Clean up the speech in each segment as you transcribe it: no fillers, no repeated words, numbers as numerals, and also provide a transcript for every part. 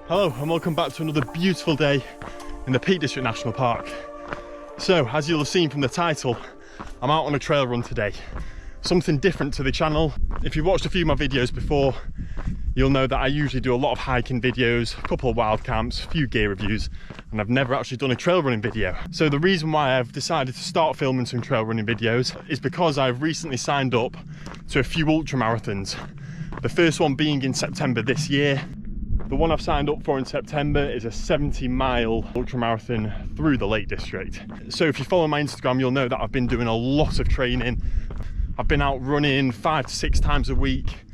Hello and welcome back to another beautiful day in the Peak District National Park. So, as you'll have seen from the title, I'm out on a trail run today. Something different to the channel. If you've watched a few of my videos before, you'll know that I usually do a lot of hiking videos, a couple of wild camps, a few gear reviews, and I've never actually done a trail running video. So the reason why I've decided to start filming some trail running videos is because I've recently signed up to a few ultramarathons. The first one being in September this year. The one I've signed up for in September is a 70-mile ultramarathon through the Lake District. So if you follow my Instagram, you'll know that I've been doing a lot of training. I've been out running 5 to 6 times a week,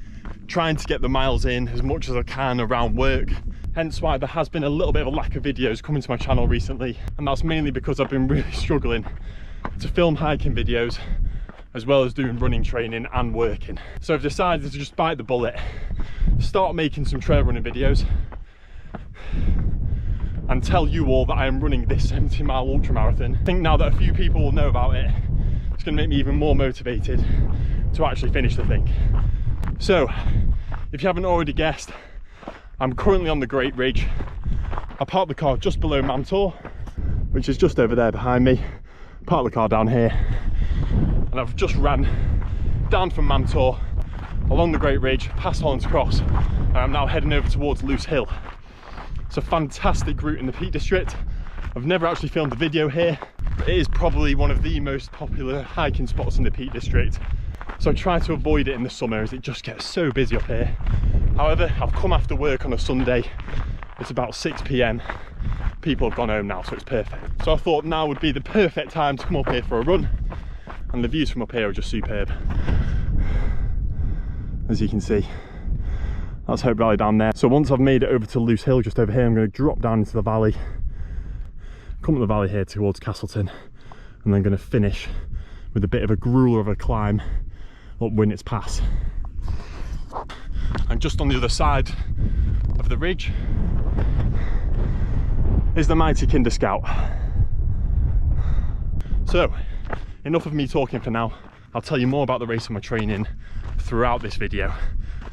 trying to get the miles in as much as I can around work. Hence why there has been a little bit of a lack of videos coming to my channel recently. And that's mainly because I've been really struggling to film hiking videos as well as doing running training and working. So I've decided to just bite the bullet, start making some trail running videos and tell you all that I am running this 70-mile ultramarathon. I think now that a few people will know about it, it's going to make me even more motivated to actually finish the thing. So, if you haven't already guessed, I'm currently on the Great Ridge. I parked the car just below Mamtor, which is just over there behind me. Parked the car down here, and I've just ran down from Mamtor, along the Great Ridge, past Holland's Cross, and I'm now heading over towards Loose Hill. It's a fantastic route in the Peak District. I've never actually filmed a video here, but it is probably one of the most popular hiking spots in the Peak District. So I try to avoid it in the summer as it just gets so busy up here. However, I've come after work on a Sunday. It's about 6 PM. People have gone home now, so it's perfect. So I thought now would be the perfect time to come up here for a run. And the views from up here are just superb. As you can see, that's Hope Valley down there. So once I've made it over to Loose Hill, just over here, I'm going to drop down into the valley, come up the valley here towards Castleton, and then going to finish with a bit of a grueler of a climb up Winnats Pass. And just on the other side of the ridge is the mighty Kinder Scout. So, enough of me talking for now. I'll tell you more about the race and my training throughout this video.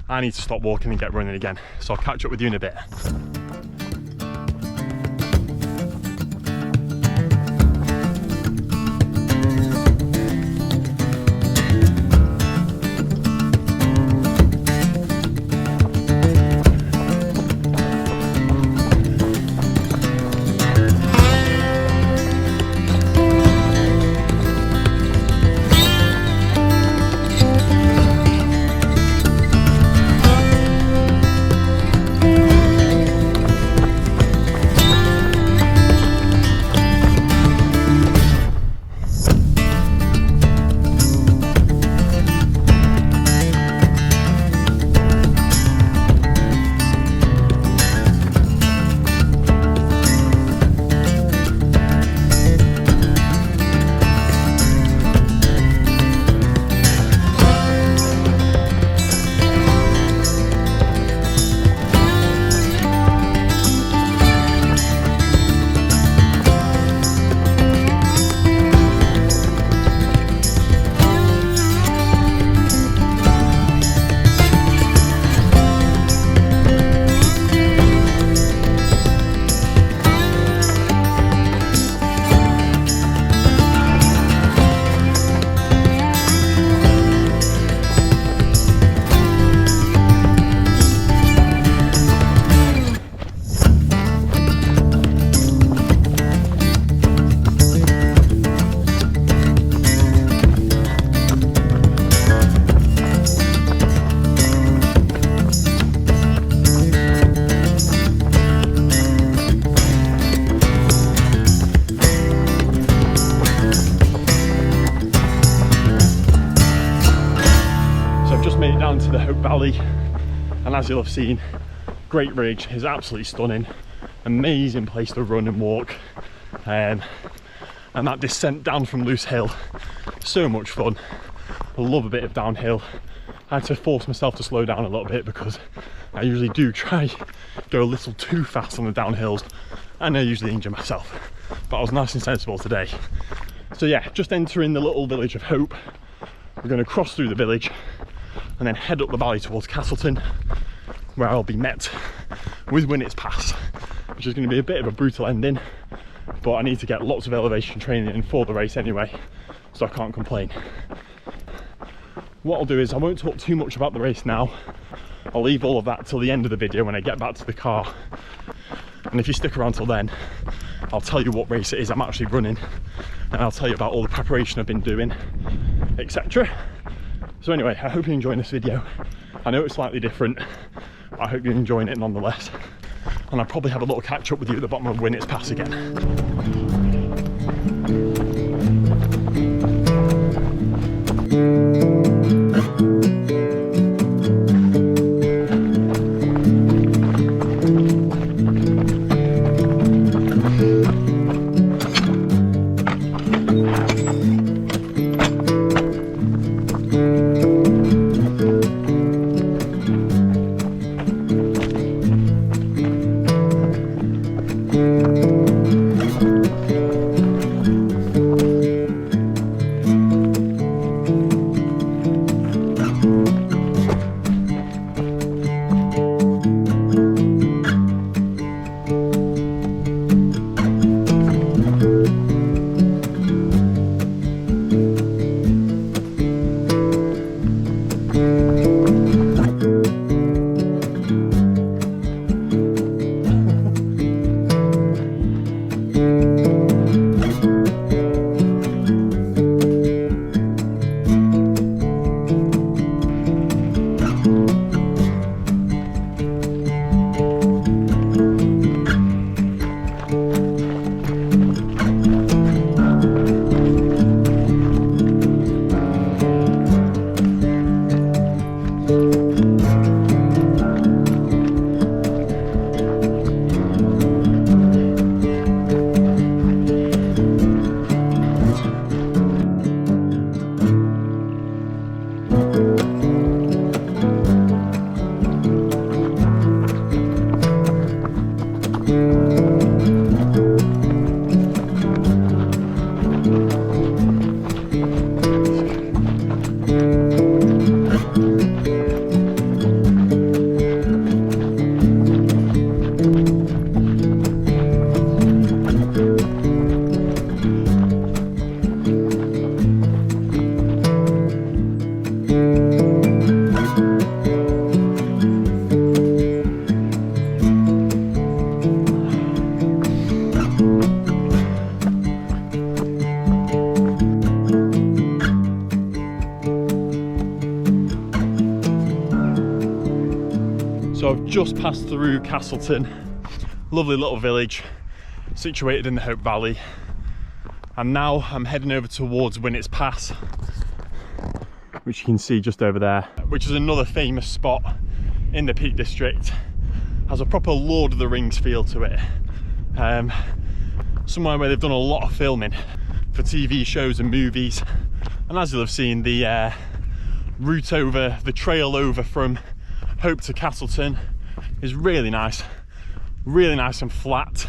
I need to stop walking and get running again, so I'll catch up with you in a bit. the Hope Valley, and as you'll have seen, Great Ridge is absolutely stunning. Amazing place to run and walk, and that descent down from Loose Hill, so much fun. I love a bit of downhill. I had to force myself to slow down a little bit because I usually do try go a little too fast on the downhills and I usually injure myself, but I was nice and sensible today. So yeah, just entering the little village of Hope. We're going to cross through the village and then head up the valley towards Castleton, where I'll be met with Winnats Pass, which is going to be a bit of a brutal ending, but I need to get lots of elevation training in for the race anyway, so I can't complain. What I'll do is I won't talk too much about the race now. I'll leave all of that till the end of the video when I get back to the car, and if you stick around till then, I'll tell you what race it is I'm actually running, and I'll tell you about all the preparation I've been doing, etc. So anyway, I hope you're enjoying this video. I know it's slightly different, but I hope you're enjoying it nonetheless. And I'll probably have a little catch up with you at the bottom of Winnats Pass again. So I've just passed through Castleton, lovely little village situated in the Hope Valley, and now I'm heading over towards Winnats Pass, which you can see just over there, which is another famous spot in the Peak District. Has a proper Lord of the Rings feel to it. Somewhere where they've done a lot of filming for TV shows and movies, and as you'll have seen, the route over, the trail over from Hope to Castleton is really nice and flat,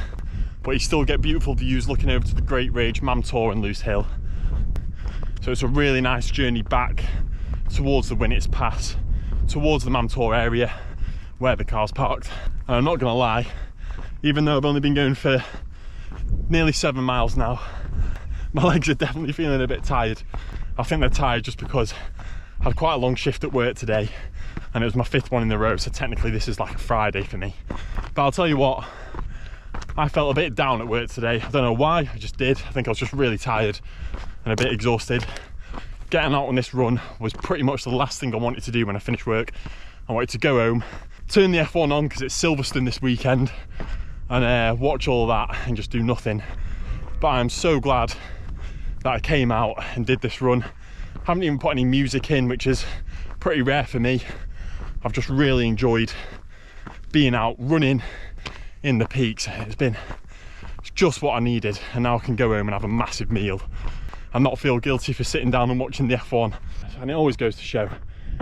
but you still get beautiful views looking over to the Great Ridge, Mamtor and Loose Hill. So it's a really nice journey back towards the Winnats Pass, towards the Mamtor area where the car's parked. And I'm not gonna lie, even though I've only been going for nearly 7 miles now, my legs are definitely feeling a bit tired. I think they're tired just because I had quite a long shift at work today, and it was my 5th one in a row, so technically this is like a Friday for me. But I'll tell you what, I felt a bit down at work today. I don't know why, I just did. I think I was just really tired and a bit exhausted. Getting out on this run was pretty much the last thing I wanted to do when I finished work. I wanted to go home, turn the F1 on because it's Silverstone this weekend, and watch all that and just do nothing. But I'm so glad that I came out and did this run. I haven't even put any music in, which is pretty rare for me. I've just really enjoyed being out running in the peaks. It's just what I needed, and now I can go home and have a massive meal and not feel guilty for sitting down and watching the F1. And it always goes to show,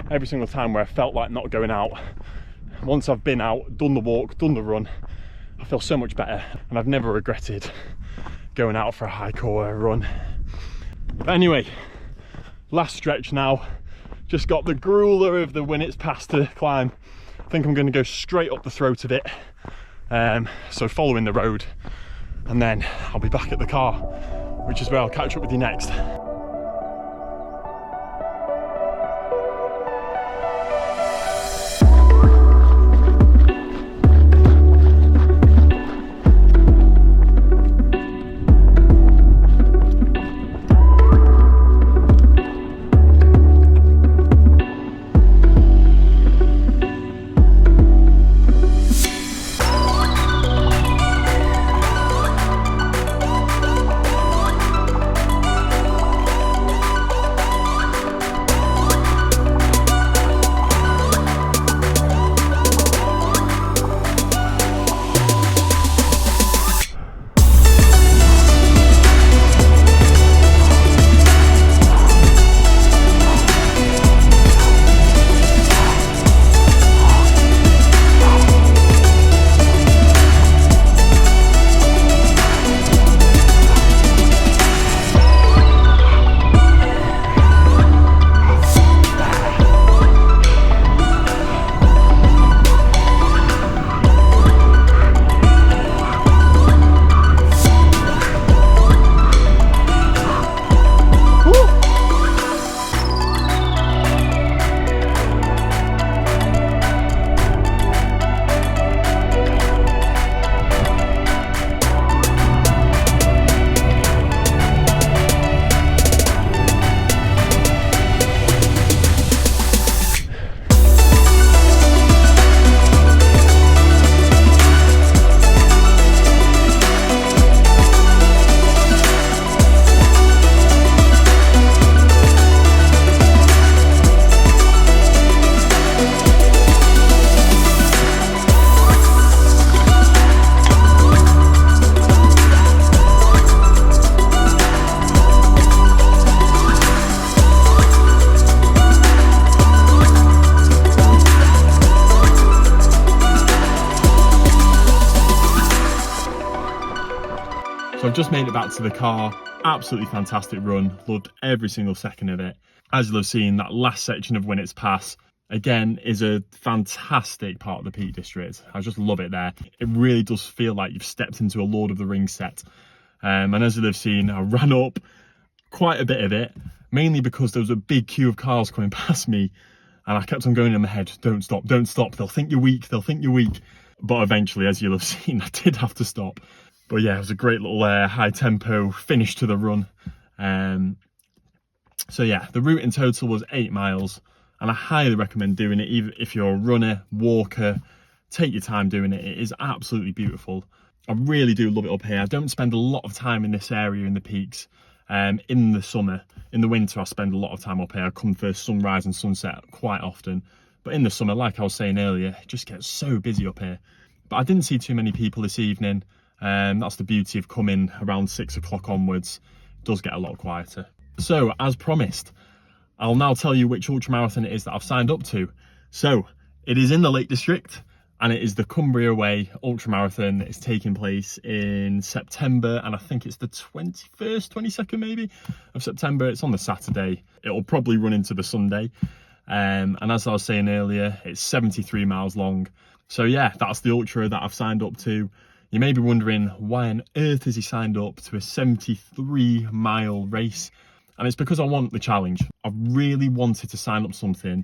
every single time where I felt like not going out, once I've been out, done the walk, done the run, I feel so much better, and I've never regretted going out for a hike or a run. But anyway, last stretch now. Just got the grueler of the Winnats Pass to climb. I think I'm going to go straight up the throat of it, so following the road, and then I'll be back at the car, which is where I'll catch up with you next. So I've just made it back to the car. Absolutely fantastic run. Loved every single second of it. As you'll have seen, that last section of Winnats Pass, again, is a fantastic part of the Peak District. I just love it there. It really does feel like you've stepped into a Lord of the Rings set. And as you'll have seen, I ran up quite a bit of it, mainly because there was a big queue of cars coming past me. And I kept on going in my head, don't stop, don't stop. They'll think you're weak, they'll think you're weak. But eventually, as you'll have seen, I did have to stop. But yeah, it was a great little high tempo finish to the run. So yeah, the route in total was 8 miles, and I highly recommend doing it. Even if you're a runner, walker, take your time doing it. It is absolutely beautiful. I really do love it up here. I don't spend a lot of time in this area in the peaks in the summer. In the winter, I spend a lot of time up here. I come for sunrise and sunset quite often. But in the summer, like I was saying earlier, it just gets so busy up here. But I didn't see too many people this evening. That's the beauty of coming around 6 o'clock onwards. It does get a lot quieter. So, as promised, I'll now tell you which ultramarathon it is that I've signed up to. So, it is in the Lake District, and it is the Cumbria Way Ultramarathon. It's taking place in September, and I think it's the 21st, 22nd maybe, of September. It's on the Saturday. It'll probably run into the Sunday. And as I was saying earlier, it's 73 miles long. So yeah, that's the ultra that I've signed up to. You may be wondering, why on earth has he signed up to a 73-mile race? And it's because I want the challenge. I've really wanted to sign up something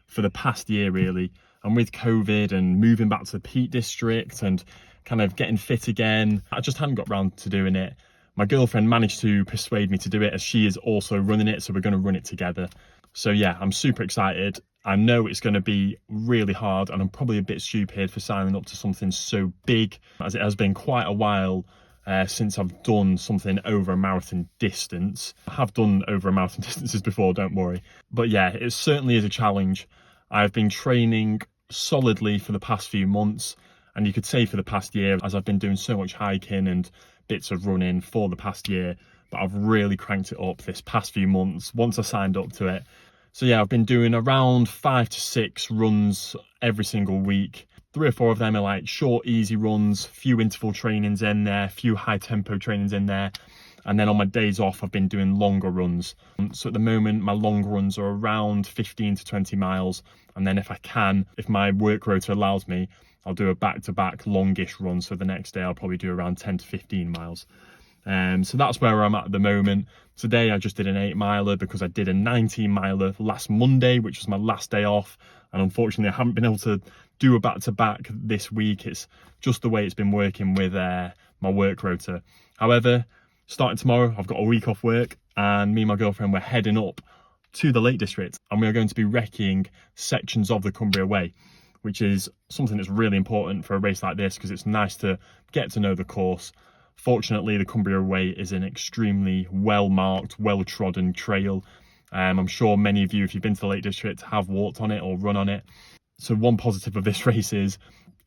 for the past year, really. And with COVID and moving back to the Peak District and kind of getting fit again, I just hadn't got round to doing it. My girlfriend managed to persuade me to do it, as she is also running it, so we're going to run it together. So yeah, I'm super excited. I know it's going to be really hard, and I'm probably a bit stupid for signing up to something so big, as it has been quite a while since I've done something over a marathon distance. I have done over a marathon distances before, don't worry. But yeah, it certainly is a challenge. I've been training solidly for the past few months, and you could say for the past year, as I've been doing so much hiking and bits of running for the past year, but I've really cranked it up this past few months once I signed up to it. So yeah, I've been doing around 5 to 6 runs every single week. 3 or 4 of them are like short, easy runs, few interval trainings in there, few high tempo trainings in there. And then on my days off, I've been doing longer runs. So at the moment, my long runs are around 15 to 20 miles. And then if I can, if my work rota allows me, I'll do a back-to-back longish run. So the next day I'll probably do around 10 to 15 miles. So that's where I'm at the moment. Today I just did an 8 miler because I did a 19 miler last Monday, which was my last day off. And unfortunately I haven't been able to do a back-to-back this week. It's just the way it's been working with my work rota. However, starting tomorrow, I've got a week off work, and me and my girlfriend, we're heading up to the Lake District, and we're going to be recceing sections of the Cumbria Way, which is something that's really important for a race like this because it's nice to get to know the course. Fortunately, the Cumbria Way is an extremely well-marked, well-trodden trail. I'm sure many of you, if you've been to the Lake District, have walked on it or run on it. So one positive of this race is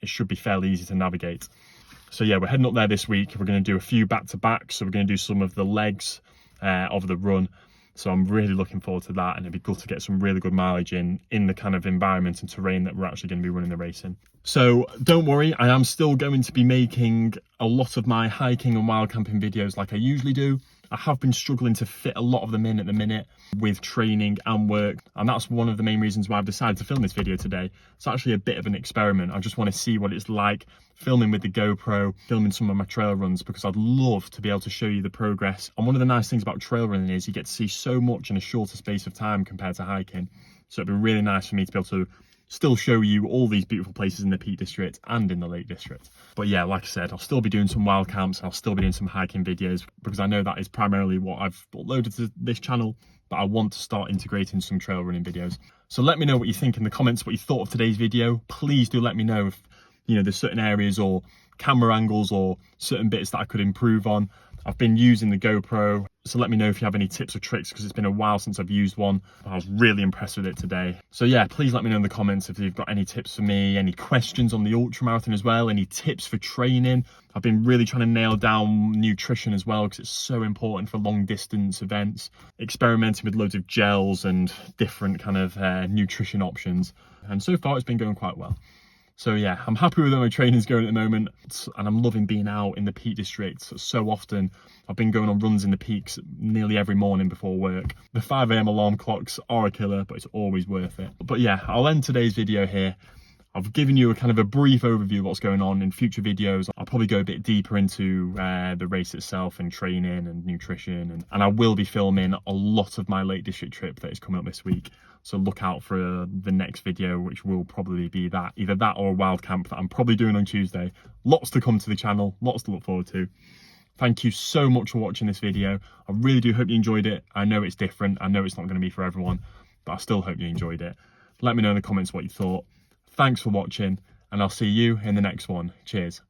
it should be fairly easy to navigate. So yeah, we're heading up there this week. We're going to do a few back-to-backs. So we're going to do some of the legs of the run. So I'm really looking forward to that, and it'd be good to get some really good mileage in the kind of environment and terrain that we're actually going to be running the race in. So don't worry, I am still going to be making a lot of my hiking and wild camping videos like I usually do. I have been struggling to fit a lot of them in at the minute with training and work, and that's one of the main reasons why I've decided to film this video today. It's actually a bit of an experiment. I just want to see what it's like filming with the GoPro, filming some of my trail runs, because I'd love to be able to show you the progress. And one of the nice things about trail running is you get to see so much in a shorter space of time compared to hiking. So it'd be really nice for me to be able to still show you all these beautiful places in the Peak District and in the Lake District. But yeah, like I said, I'll still be doing some wild camps, I'll still be doing some hiking videos, because I know that is primarily what I've uploaded to this channel, but I want to start integrating some trail running videos. So let me know what you think in the comments, what you thought of today's video. Please do let me know if, you know, there's certain areas or camera angles or certain bits that I could improve on. I've been using the GoPro, so let me know if you have any tips or tricks, because it's been a while since I've used one. I was really impressed with it today. So yeah, please let me know in the comments if you've got any tips for me, any questions on the ultramarathon as well, any tips for training. I've been really trying to nail down nutrition as well, because it's so important for long distance events. Experimenting with loads of gels and different kind of nutrition options. And so far it's been going quite well. So yeah, I'm happy with where my training's going at the moment, and I'm loving being out in the Peak District so often. I've been going on runs in the peaks nearly every morning before work. The 5 AM alarm clocks are a killer, but it's always worth it. But yeah, I'll end today's video here. I've given you a kind of a brief overview of what's going on. In future videos, I'll probably go a bit deeper into the race itself and training and nutrition. And I will be filming a lot of my Lake District trip that is coming up this week. So look out for the next video, which will probably be that, either that or a wild camp that I'm probably doing on Tuesday. Lots to come to the channel, lots to look forward to. Thank you so much for watching this video. I really do hope you enjoyed it. I know it's different. I know it's not going to be for everyone, but I still hope you enjoyed it. Let me know in the comments what you thought. Thanks for watching, and I'll see you in the next one. Cheers.